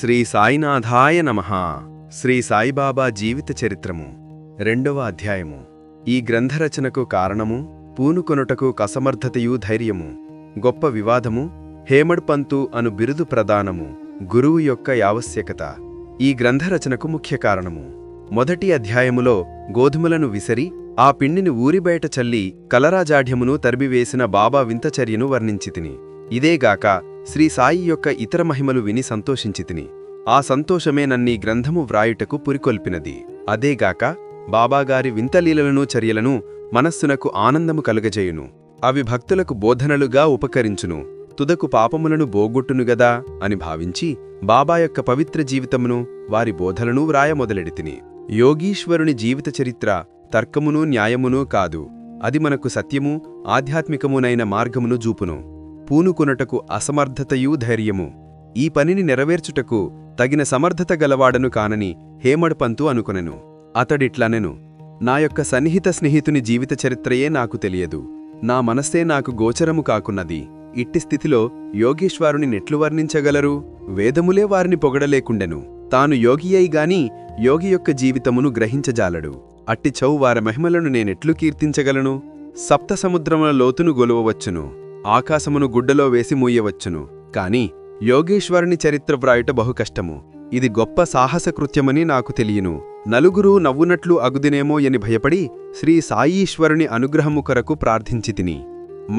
శ్రీ సాయినాథాయ నమః. శ్రీ సాయిబాబా జీవిత చరిత్రము 2వ అధ్యాయము. ఈ గ్రంథరచనకు కారణము పూనుకొనుటకు కసమర్థతయు ధైర్యము, గొప్ప వివాదము, హేమడ్ పంతు అను బిరుదు ప్రదానము, గురువు యొక్క యావశ్యకత ఈ గ్రంథరచనకు ముఖ్య కారణము. మొదటి అధ్యాయములో గోధుమలను విసరి ఆ పిండిని ఊరిబయట చల్లి కలరాజాఢ్యమును తరిమివేసిన బాబా వింతచర్యను వర్ణించితిని. ఇదేగాక శ్రీ సాయి యొక్క ఇతర మహిమలు విని సంతోషించితిని. ఆ సంతోషమే నన్నీ గ్రంథము వ్రాయుటకు పురికొల్పినది. అదేగాక బాబాగారి వింతలీలలను చర్యలను మనస్సునకు ఆనందము కలుగజేయును. అవి భక్తులకు బోధనలుగా ఉపకరించును, తుదకు పాపములను బోగొట్టునుగదా అని భావించి బాబా యొక్క పవిత్ర జీవితమును వారి బోధలను వ్రాయమొదలెడితిని. యోగీశ్వరుని జీవిత చరిత్ర తర్కమును న్యాయమును కాదు, అది మనకు సత్యము ఆధ్యాత్మికమునైన మార్గమును జూపును. పూనుకొనుటకు అసమర్థతయు ధైర్యము, ఈ పనిని నెరవేర్చుటకు తగిన సమర్థత గలవాడను కానని హేమడ్ పంతు అనుకొనెను. అతడిట్లనెను, నా యొక్క సన్నిహిత స్నేహితుని జీవిత చరిత్రయే నాకు తెలియదు, నా మనస్సే నాకు గోచరము కాకున్నది. ఇట్టి స్థితిలో యోగీశ్వరుని నెట్లు వర్ణించగలరు? వేదములే వారిని పొగడలేకుండెను. తాను యోగియైగాని యోగి యొక్క జీవితమును గ్రహించజాలడు. అట్టి చౌ వారి మహిమలను నేనెట్లు కీర్తించగలను? సప్త సముద్రముల లోతును గొలువవచ్చును, ఆకాశమును గుడ్డలో వేసి మూయవచ్చును, కాని యోగేశ్వరుని చరిత్ర వ్రాయుట బహు కష్టము. ఇది గొప్ప సాహసకృత్యమని నాకు తెలియను. నలుగురు నవ్వునట్లు అగుదినేమో అని భయపడి శ్రీ సాయీశ్వరుని అనుగ్రహము కొరకు ప్రార్థించితిని.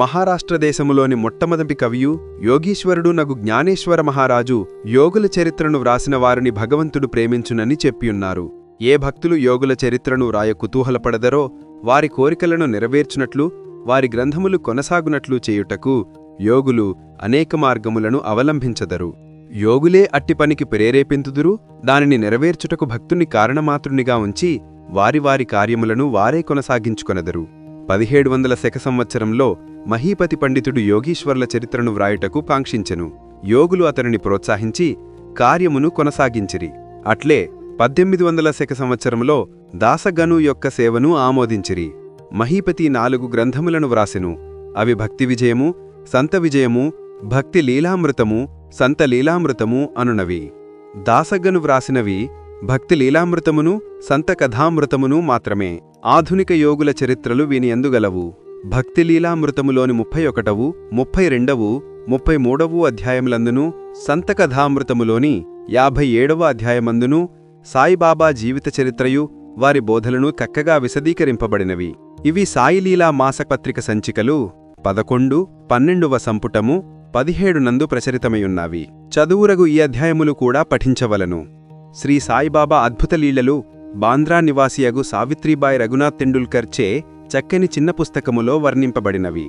మహారాష్ట్ర దేశములోని మొట్టమొదటి కవియు యోగీశ్వరుడు నగు జ్ఞానేశ్వర మహారాజు యోగుల చరిత్రను వ్రాసిన వారిని భగవంతుడు ప్రేమించునని చెప్పియున్నారు. ఏ భక్తులు యోగుల చరిత్రను వ్రాయ కుతూహలపడదరో వారి కోరికలను నెరవేర్చునట్లు వారి గ్రంథములు కొనసాగునట్లు చేయుటకు యోగులు అనేక మార్గములను అవలంబించదరు. యోగులే అట్టి పనికి ప్రేరేపింతుదురు. దానిని నెరవేర్చుటకు భక్తుని కారణమాతృనిగా ఉంచి వారి వారి కార్యములను వారే కొనసాగించుకొనెదరు. 1700 శక సంవత్సరంలో మహీపతి పండితుడు యోగీశ్వర్ల చరిత్రను వ్రాయుటకు కాంక్షించెను. యోగులు అతనిని ప్రోత్సహించి కార్యమును కొనసాగించిరి. అట్లే 1800 శక సంవత్సరంలో దాసగను యొక్క సేవను ఆమోదించిరి. మహీపతి 4 గ్రంథములను వ్రాసెను. అవి భక్తి విజయము, సంత విజయము, భక్తి లీలామృతము, సంత లీలామృతము అనునవి. దాసగను వ్రాసినవి భక్తి లీలామృతమును, సంత కథామృతమును మాత్రమే. ఆధునిక యోగుల చరిత్రలు వీని అందుగలవు. భక్తి లీలామృతములోని 31వ, 32వ, 33వ అధ్యాయములందును, సంత కథామృతములోని 57వ అధ్యాయమందును సాయిబాబా జీవిత చరిత్రయు వారి బోధలను చక్కగా విశదీకరింపబడినవి. ఇవి సాయిలీలా మాసపత్రిక సంచికలు 11, 12వ సంపుటము 17 నందు ప్రచరితమయున్నవి. చదువురగు ఈ అధ్యాయములు కూడా పఠించవలను. శ్రీ సాయిబాబా అద్భుత లీలలు బాంద్రా నివాసియగు సావిత్రీబాయి రఘునాథ్ తెండూల్కర్ చే చక్కని చిన్న పుస్తకములో వర్ణింపబడినవి.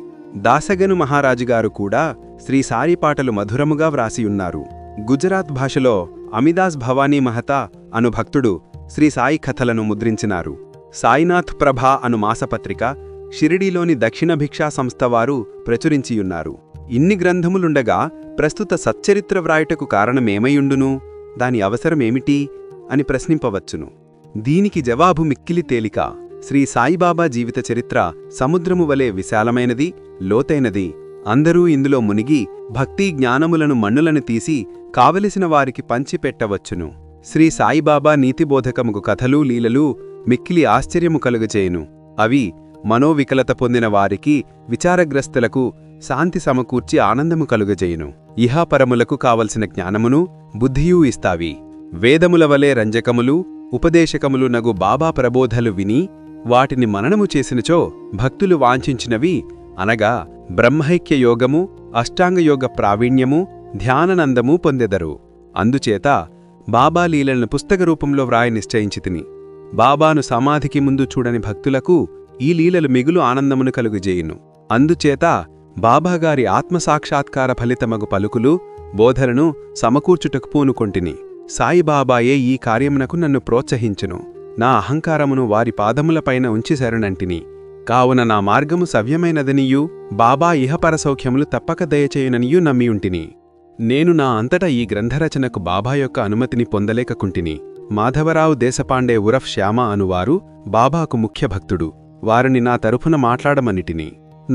దాసగను మహారాజుగారు కూడా శ్రీ సాయి పాటలు మధురముగా వ్రాసియున్నారు. గుజరాత్ భాషలో అమిదాస్ భవానీ మహతా అను భక్తుడు శ్రీ సాయి కథలను ముద్రించినారు. సాయినాథ్ ప్రభా అను మాసపత్రిక షిరిడీలోని దక్షిణ భిక్షా సంస్థ వారు ప్రచురించియున్నారు. ఇన్ని గ్రంథములుండగా ప్రస్తుత సచ్చరిత్ర వ్రాయుటకు కారణమేమయుండును? దాని అవసరమేమిటి అని ప్రశ్నింపవచ్చును. దీనికి జవాబు మిక్కిలి తేలిక. శ్రీ సాయిబాబా జీవిత చరిత్ర సముద్రము వలె విశాలమైనది, లోతైనది. అందరూ ఇందులో మునిగి భక్తి జ్ఞానములను మన్నులను తీసి కావలసిన వారికి పంచిపెట్టవచ్చును. శ్రీ సాయిబాబా నీతిబోధకముగు కథలు లీలలు మిక్కిలి ఆశ్చర్యము కలుగచేయును. అవి మనోవికలత పొందిన వారికి, విచారగ్రస్తులకు శాంతి సమకూర్చి ఆనందము కలుగజేయును. ఇహాపరములకు కావలసిన జ్ఞానమును బుద్ధియూ ఇస్తావి. వేదముల వలె రంజకములు ఉపదేశకములు నగు బాబా ప్రబోధలు విని వాటిని మననము చేసినచో భక్తులు వాంఛించినవి అనగా బ్రహ్మైక్య యోగము, అష్టాంగయోగ ప్రావీణ్యము, ధ్యాననందము పొందెదరు. అందుచేత బాబా లీలలను పుస్తక రూపంలో వ్రాయ నిశ్చయించితిని. బాబాను సమాధికి ముందు చూడని భక్తులకు ఈ లీలలు మిగులు ఆనందమును కలుగుజేయును. అందుచేత బాబాగారి ఆత్మసాక్షాత్కార ఫలితమగు పలుకులు, బోధలను సమకూర్చుటకు పూనుకొంటిని. సాయిబాబాయే ఈ కార్యమునకు నన్ను ప్రోత్సహించును. నా అహంకారమును వారి పాదములపైన ఉంచి శరణంటిని. కావున నా మార్గము సవ్యమైనదనియూ బాబా ఇహపర సౌఖ్యములు తప్పక దయచేయుననియూ నమ్మియుంటిని. నేను నా అంతటా ఈ గ్రంథరచనకు బాబా యొక్క అనుమతిని పొందలేకకుంటిని. మాధవరావు దేశపాండే ఉరఫ్ శ్యామ అనువారు బాబాకు ముఖ్య భక్తుడు. వారిని నా తరఫున మాట్లాడమనిటిని.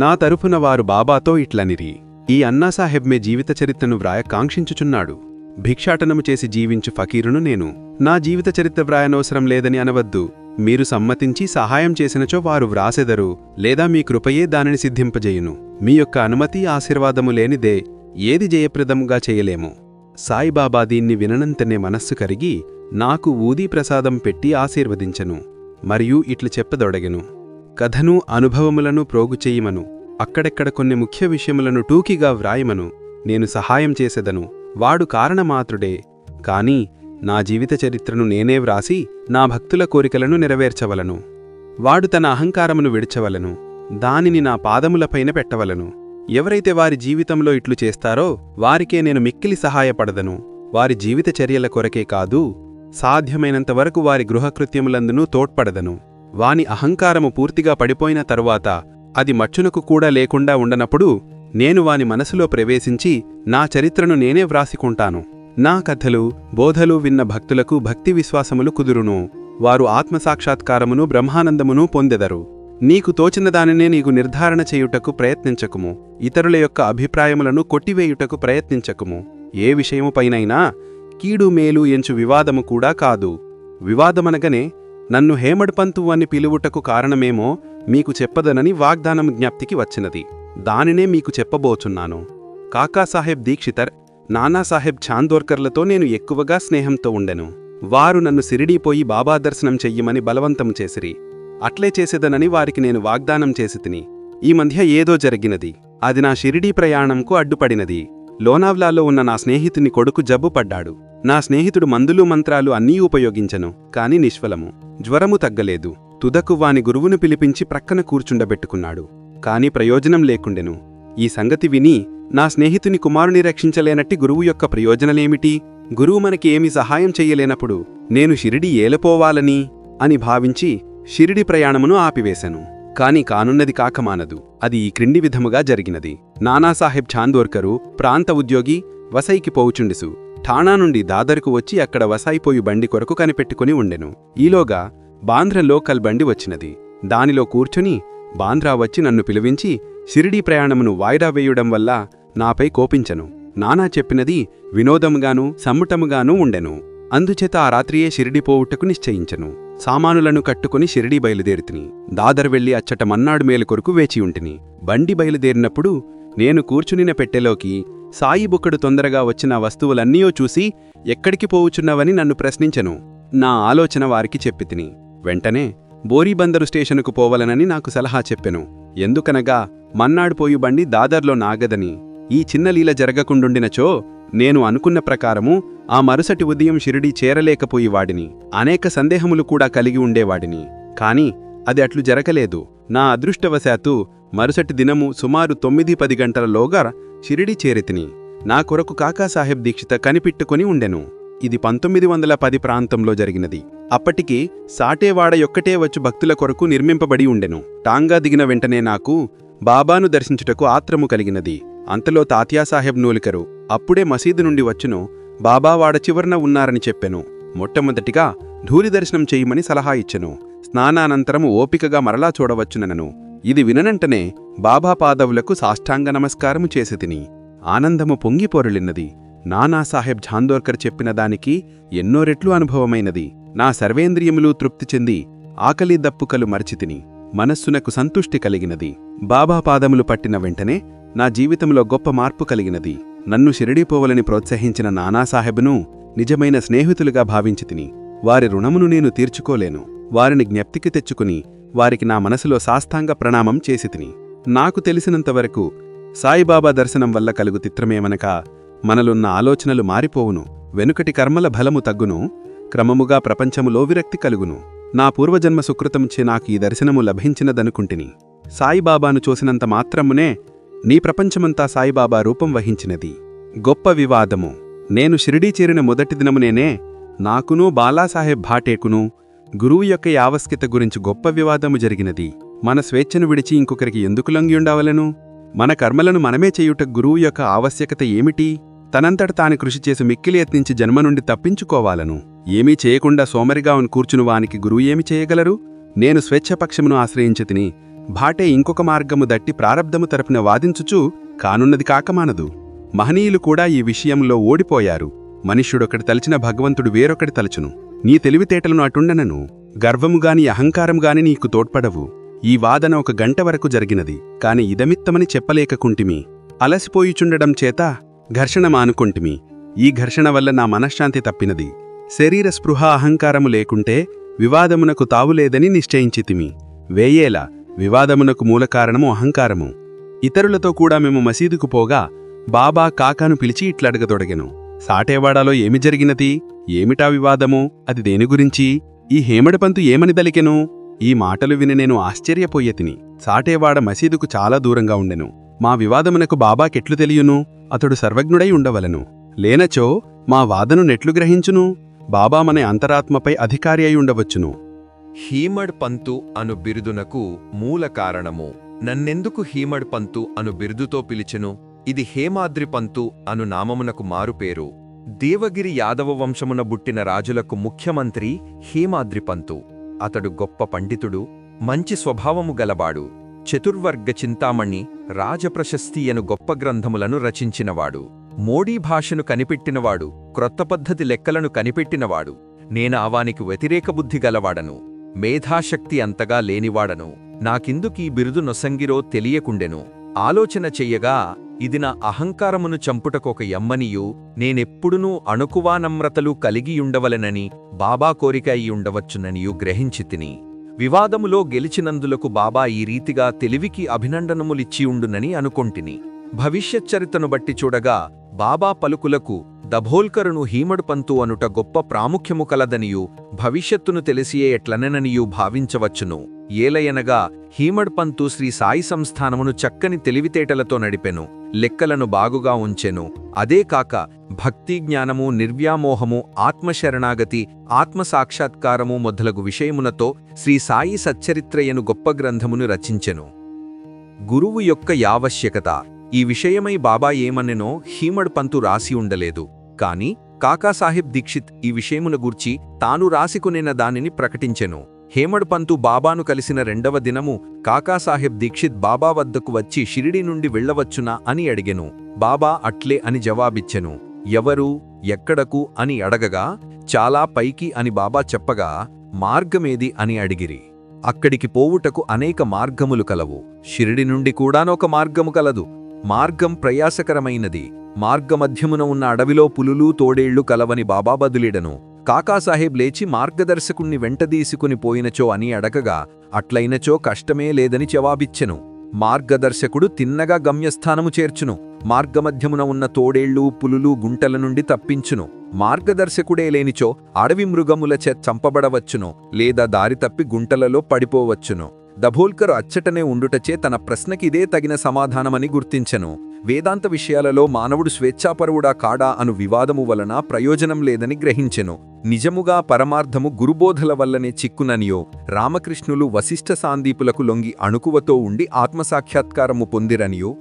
నా తరఫున వారు బాబాతో ఇట్లనిరి, ఈ అన్నాసాహెబ్ మే జీవిత చరిత్రను వ్రాయ కాంక్షించుచున్నాడు. భిక్షాటనము చేసి జీవించు ఫకీరును నేను. నా జీవిత చరిత్ర వ్రాయనవసరం లేదని అనవద్దు. మీరు సమ్మతించి సహాయం చేసినచో వారు వ్రాసెదరు, లేదా మీ కృపయే దానిని సిద్ధింపజేయును. మీ యొక్క అనుమతి ఆశీర్వాదము లేనిదే ఏది జయప్రదముగా చేయలేము. సాయిబాబా దీన్ని విననంతనే మనస్సు కరిగి నాకు ఊదీ ప్రసాదం పెట్టి ఆశీర్వదించెను. మరియు ఇట్లు చెప్పదొడగెను. కథను అనుభవములను ప్రోగుచెయ్యమను. అక్కడెక్కడ కొన్ని ముఖ్య విషయములను టూకిగా వ్రాయమను. నేను సహాయం చేసెదను. వాడు కారణమాత్రుడే, కాని నా జీవిత చరిత్రను నేనే వ్రాసి నా భక్తుల కోరికలను నెరవేర్చవలను. వాడు తన అహంకారమును విడిచవలను. దానిని నా పాదములపైన పెట్టవలను. ఎవరైతే వారి జీవితంలో ఇట్లు చేస్తారో వారికే నేను మిక్కిలి సహాయపడదను. వారి జీవిత చర్యల కొరకే కాదు, సాధ్యమైనంతవరకు వారి గృహకృత్యములందునూ తోడ్పడదను. వాని అహంకారము పూర్తిగా పడిపోయిన తరువాత అది మచ్చునకు కూడా లేకుండా ఉండనప్పుడు నేను వాని మనసులో ప్రవేశించి నా చరిత్రను నేనే వ్రాసికుంటాను. నా కథలు బోధలు విన్న భక్తులకు భక్తి విశ్వాసములు కుదురును. వారు ఆత్మసాక్షాత్కారమును బ్రహ్మానందమును పొందెదరు. నీకు తోచిన దానినే నీకు నిర్ధారణ చేయుటకు ప్రయత్నించకుము. ఇతరుల యొక్క అభిప్రాయములను కొట్టివేయుటకు ప్రయత్నించకుము. ఏ విషయముపైనైనా కీడు మేలు ఎంచు వివాదము కూడా కాదు. వివాదమనగనే నన్ను హేమడ్పంతు అని పిలువుటకు కారణమేమో మీకు చెప్పదనని వాగ్దానం జ్ఞప్తికి వచ్చినది. దానినే మీకు చెప్పబోచున్నాను. కాకాసాహెబ్ దీక్షితర్, నానాసాహెబ్ చాందోర్కర్లతో నేను ఎక్కువగా స్నేహంతో ఉండెను. వారు నన్ను సిరిడీపోయి బాబా దర్శనం చెయ్యమని బలవంతం చేసిరి. అట్లే చేసేదనని వారికి నేను వాగ్దానం చేసితిని. ఈ మధ్య ఏదో జరిగినది. అది నా షిరిడీ ప్రయాణంకు అడ్డుపడినది. లోనావ్లాలో ఉన్న నా స్నేహితుని కొడుకు జబ్బు పడ్డాడు. నా స్నేహితుడు మందులు మంత్రాలు అన్నీ ఉపయోగించెను, కాని నిష్ఫలము. జ్వరము తగ్గలేదు. తుదకు వాని గురువును పిలిపించి ప్రక్కన కూర్చుండబెట్టుకున్నాడు. కాని ప్రయోజనం లేకుండెను. ఈ సంగతి విని నా స్నేహితుని కుమారుని రక్షించలేనట్టి గురువు యొక్క ప్రయోజనలేమిటి? గురువు మనకి ఏమి సహాయం చెయ్యలేనప్పుడు నేను షిరిడీ ఏలపోవాలని అని భావించి షిరిడి ప్రయాణమును ఆపివేశాను. కాని కానున్నది కాకమానదు. అది ఈ క్రింది విధముగా జరిగినది. నానాసాహెబ్ చాందోర్కరు ప్రాంత ఉద్యోగి వసైకి పోవుచుండిసు. ఠాణా నుండి దాదర్కు వచ్చి అక్కడ వసాయిపోయు బండి కొరకు కనిపెట్టుకుని ఉండెను. ఈలోగా బాంద్రా లోకల్ బండి వచ్చినది. దానిలో కూర్చుని బాంద్రా వచ్చి నన్ను పిలివించి షిరిడీ ప్రయాణమును వాయిదా వేయుడం వల్ల నాపై కోపించెను. నానా చెప్పినది వినోదముగానూ సమ్ముటముగానూ ఉండెను. అందుచేత ఆ రాత్రియే షిరిడీ పోవుటకు నిశ్చయించెను. సామానులను కట్టుకుని షిరిడీ బయలుదేరితిని. దాదర్ వెళ్లి అచ్చట మన్నాడు మేలు కొరకు వేచియుంటిని. బండి బయలుదేరినప్పుడు నేను కూర్చునిన పెట్టెలోకి సాయిబుక్కడు తొందరగా వచ్చిన వస్తువులన్నీయో చూసి ఎక్కడికి పోవుచున్నవని నన్ను ప్రశ్నించెను. నా ఆలోచన వారికి చెప్పితిని. వెంటనే బోరీబందరు స్టేషనుకు పోవలనని నాకు సలహా చెప్పెను. ఎందుకనగా మన్నాడు పోయు బండి దాదర్లో నాగదని. ఈ చిన్న లీల జరగకుండుండినచో నేను అనుకున్న ప్రకారము ఆ మరుసటి ఉదయం షిరిడీ చేరలేకపోయేవాడిని. అనేక సందేహములు కూడా కలిగి ఉండేవాడిని. కాని అది అట్లు జరగలేదు. నా అదృష్టవశాత్తు మరుసటి దినము సుమారు 9-10 గంటలలోగా షిరిడీ చేరితిని. నా కొరకు కాకాసాహెబ్ దీక్షిత కనిపెట్టుకుని ఉండెను. ఇది 1910 ప్రాంతంలో జరిగినది. అప్పటికి సాటేవాడ యొక్కటే వచ్చు భక్తుల కొరకు నిర్మింపబడి ఉండెను. టాంగా దిగిన వెంటనే నాకు బాబాను దర్శించుటకు ఆత్రము కలిగినది. అంతలో తాత్యాసాహెబ్ నూలికరు అప్పుడే మసీదు నుండి వచ్చును. బాబా వాడ చివరన ఉన్నారని చెప్పెను. మొట్టమొదటిగా ధూళి దర్శనం చెయ్యమని సలహా ఇచ్చెను. స్నానానంతరము ఓపికగా మరలా చూడవచ్చునను. ఇది విననంటనే బాబా పాదవులకు సాష్టాంగ నమస్కారము చేసితిని. ఆనందము పొంగిపోరలిన్నది. నానాసాహెబ్ చాందోర్కర్ చెప్పిన దానికి ఎన్నో రెట్లు అనుభవమైనది. నా సర్వేంద్రియములు తృప్తి చెంది ఆకలి దప్పుకలు మర్చితిని. మనస్సునకు సంతుష్టి కలిగినది. బాబా పాదములు పట్టిన వెంటనే నా జీవితంలో గొప్ప మార్పు కలిగినది. నన్ను షిరిడీపోవలని ప్రోత్సహించిన నానాసాహెబ్ను నిజమైన స్నేహితులుగా భావించితిని. వారి రుణమును నేను తీర్చుకోలేను. వారిని జ్ఞప్తికి తెచ్చుకుని వారికి నా మనసులో సాష్టాంగ ప్రణామం చేసితిని. నాకు తెలిసినంతవరకు సాయిబాబా దర్శనం వల్ల కలుగు తిత్రమేమనక మనలున్న ఆలోచనలు మారిపోవును. వెనుకటి కర్మల బలము తగ్గును. క్రమముగా ప్రపంచములో విరక్తి కలుగును. నా పూర్వజన్మ సుకృతంచే నాకు ఈ దర్శనము లభించినదనుకుంటిని. సాయిబాబాను చూసినంత మాత్రమునే నీ ప్రపంచమంతా సాయిబాబా రూపం వహించినది. గొప్ప వివాదము. నేను షిరిడీ చేరిన మొదటి దినమునేనే నాకునూ బాలాసాహెబ్ భాటేకును గురువు యొక్క యావస్కిత గురించి గొప్ప వివాదము జరిగినది. మన స్వేచ్ఛను విడిచి ఇంకొకరికి ఎందుకు లొంగియుండవలను? మన కర్మలను మనమే చేయుట గురువు యొక్క ఆవశ్యకత ఏమిటి? తనంతట తాను కృషి చేసి మిక్కిలి యత్నించి జన్మ నుండి తప్పించుకోవాలను. ఏమీ చేయకుండా సోమరిగా కూర్చుని వానికి గురువు ఏమి చేయగలరు? నేను స్వేచ్ఛపక్షమును ఆశ్రయించితిని. భాటే ఇంకొక మార్గము దట్టి ప్రారబ్ధము తరపున వాదించుచూ కానున్నది కాకమానదు. మహనీయులు కూడా ఈ విషయంలో ఓడిపోయారు. మనుష్యుడొకటి తలచిన భగవంతుడు వేరొకటి తలచును. నీ తెలివితేటలను అటుండనను, గర్వముగాని అహంకారంగాని నీకు తోడ్పడవు. ఈ వాదన 1 గంట వరకు జరిగినది. కాని ఇదమిత్తమని చెప్పలేకకుంటిమి. అలసిపోయిచుండడం చేత ఘర్షణ మానుకొంటిమి. ఈ ఘర్షణ వల్ల నా మనశ్శాంతి తప్పినది. శరీర స్పృహ అహంకారము లేకుంటే వివాదమునకు తావులేదని నిశ్చయించితిమి. వేయేలా వివాదమునకు మూలకారణము అహంకారము. ఇతరులతో కూడా మేము మసీదుకు పోగా బాబా కాకాను పిలిచి ఇట్లడగదొడగెను. సాటేవాడాలో ఏమి జరిగినది? ఏమిటా వివాదము? అది దేని గురించి? ఈ హేమడపంతు ఏమని దలికెను? ఈ మాటలు విని నేను ఆశ్చర్యపోయెతిని. సాటేవాడ మసీదుకు చాలా దూరంగా ఉండెను. మా వివాదమునకు బాబాకెట్లు తెలియును? అతడు సర్వజ్ఞుడై ఉండవలను. లేనచో మా వాదను నెట్లు గ్రహించును? బాబా మన అంతరాత్మపై అధికారి అయి ఉండవచ్చును. హీమడ్ పంతు అను బిరుదునకు మూల కారణము. నన్నెందుకు హీమడ్ పంతు అను బిరుదుతో పిలిచెను? ఇది హేమాద్రి పంతు అను నామమునకు మారుపేరు. దేవగిరి యాదవ వంశమున బుట్టిన రాజులకు ముఖ్యమంత్రి హేమాద్రి పంతు. అతడు గొప్ప పండితుడు, మంచి స్వభావము గలవాడు. చతుర్వర్గ చింతామణి, రాజప్రశస్తి అను గొప్ప గ్రంథములను రచించినవాడు. మోడీ భాషను కనిపెట్టినవాడు, క్రొత్త పద్ధతి లెక్కలను కనిపెట్టినవాడు. నేనావానికి వ్యతిరేక బుద్ధి గలవాడను, మేధాశక్తి అంతగా లేనివాడను. నాకిందుకీ బిరుదు నొసంగిరో తెలియకుండెను. ఆలోచన చెయ్యగా ఇది నా అహంకారమును చంపుటకొక యమ్మనియు, నేనెప్పుడునూ అణుకువా నమ్రతలు కలిగియుండవలెనని బాబా కోరిక అయ్యుండవచ్చుననియు గ్రహించితిని. వివాదములో గెలిచినందులకు బాబా ఈ రీతిగా తెలివికి అభినందనములిచ్చియుండునని అనుకొంటిని. భవిష్యచ్చరితను బట్టి చూడగా బాబా పలుకులకు దభోల్కరును హీమడు పంతు అనుట గొప్ప ప్రాముఖ్యము కలదనియు భవిష్యత్తును తెలిసియే ఎట్లనెననియూ భావించవచ్చును. ఏలయనగా హీమడ్ పంతు శ్రీ సాయి సంస్థానమును చక్కని తెలివితేటలతో నడిపెను, లెక్కలను బాగుగా ఉంచెను. అదే కాక భక్తి జ్ఞానము, నిర్వ్యామోహము, ఆత్మశరణాగతి, ఆత్మసాక్షాత్కారము మొదలగు విషయమునతో శ్రీ సాయి సచ్చరిత్రయను గొప్ప గ్రంథమును రచించెను. గురువు యొక్క యావశ్యకత. ఈ విషయమై బాబా ఏమన్నెనో హీమడ్ పంతు రాసి ఉండలేదు. కాని కాకాసాహెబ్ దీక్షిత్ ఈ విషయమున గూర్చి తాను రాసికొనిన దానిని ప్రకటించెను. హేమడ్ పంతు బాబాను కలిసిన 2వ దినము కాకాసాహెబ్ దీక్షిత్ బాబా వద్దకు వచ్చి షిరిడి నుండి వెళ్ళవచ్చునా అని అడిగెను. బాబా అట్లే అని జవాబిచ్చెను. ఎవరు, ఎక్కడకు అని అడగగా చాలా పైకి అని బాబా చెప్పగా మార్గమేది అని అడిగిరి. అక్కడికి పోవుటకు అనేక మార్గములు కలవు. షిరిడి నుండి కూడానొక మార్గము కలదు. మార్గం ప్రయాసకరమైనది. మార్గమధ్యమున ఉన్న అడవిలో పులులు, తోడేళ్లు కలవని బాబా బదులిడను. కాకాసాహెబ్ లేచి మార్గదర్శకుణ్ణి వెంటదీసుకుని పోయినచో అని అడగగా అట్లయినచో కష్టమే లేదని జవాబిచ్చెను. మార్గదర్శకుడు తిన్నగా గమ్యస్థానము చేర్చును. మార్గమధ్యమున ఉన్న తోడేళ్లు, పులులు, గుంటల నుండి తప్పించును. మార్గదర్శకుడే లేనిచో అడవి మృగములచే చంపబడవచ్చును, లేదా దారి తప్పి గుంటలలో పడిపోవచ్చును. దభోల్కర్ అచ్చటనే ఉండుటచే తన ప్రశ్నకిదే తగిన సమాధానమని గుర్తించెను. వేదాంత విషయాలలో మానవుడు స్వేచ్ఛాపరువుడా కాడా అను వివాదము వలన ప్రయోజనం లేదని గ్రహించెను. నిజముగా పరమార్థము గురుబోధల వల్లనే చిక్కుననియో, రామకృష్ణులు వశిష్ఠ సాందీపులకు లొంగి అణుకువతో ఉండి ఆత్మసాక్షాత్కారము పొందిరనియో,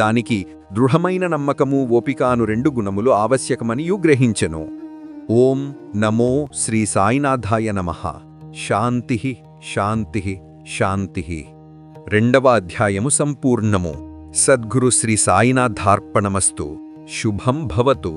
దానికి దృఢమైన నమ్మకము, ఓపిక అను 2 గుణములు ఆవశ్యకమనియూ గ్రహించెను. ఓం నమో శ్రీ సాయినాథాయ నమః. శాంతి శాంతి శాంతి. 2వ అధ్యాయము సంపూర్ణము. సద్గురు శ్రీ సాయినాథార్పణమస్తు. శుభం భవతు.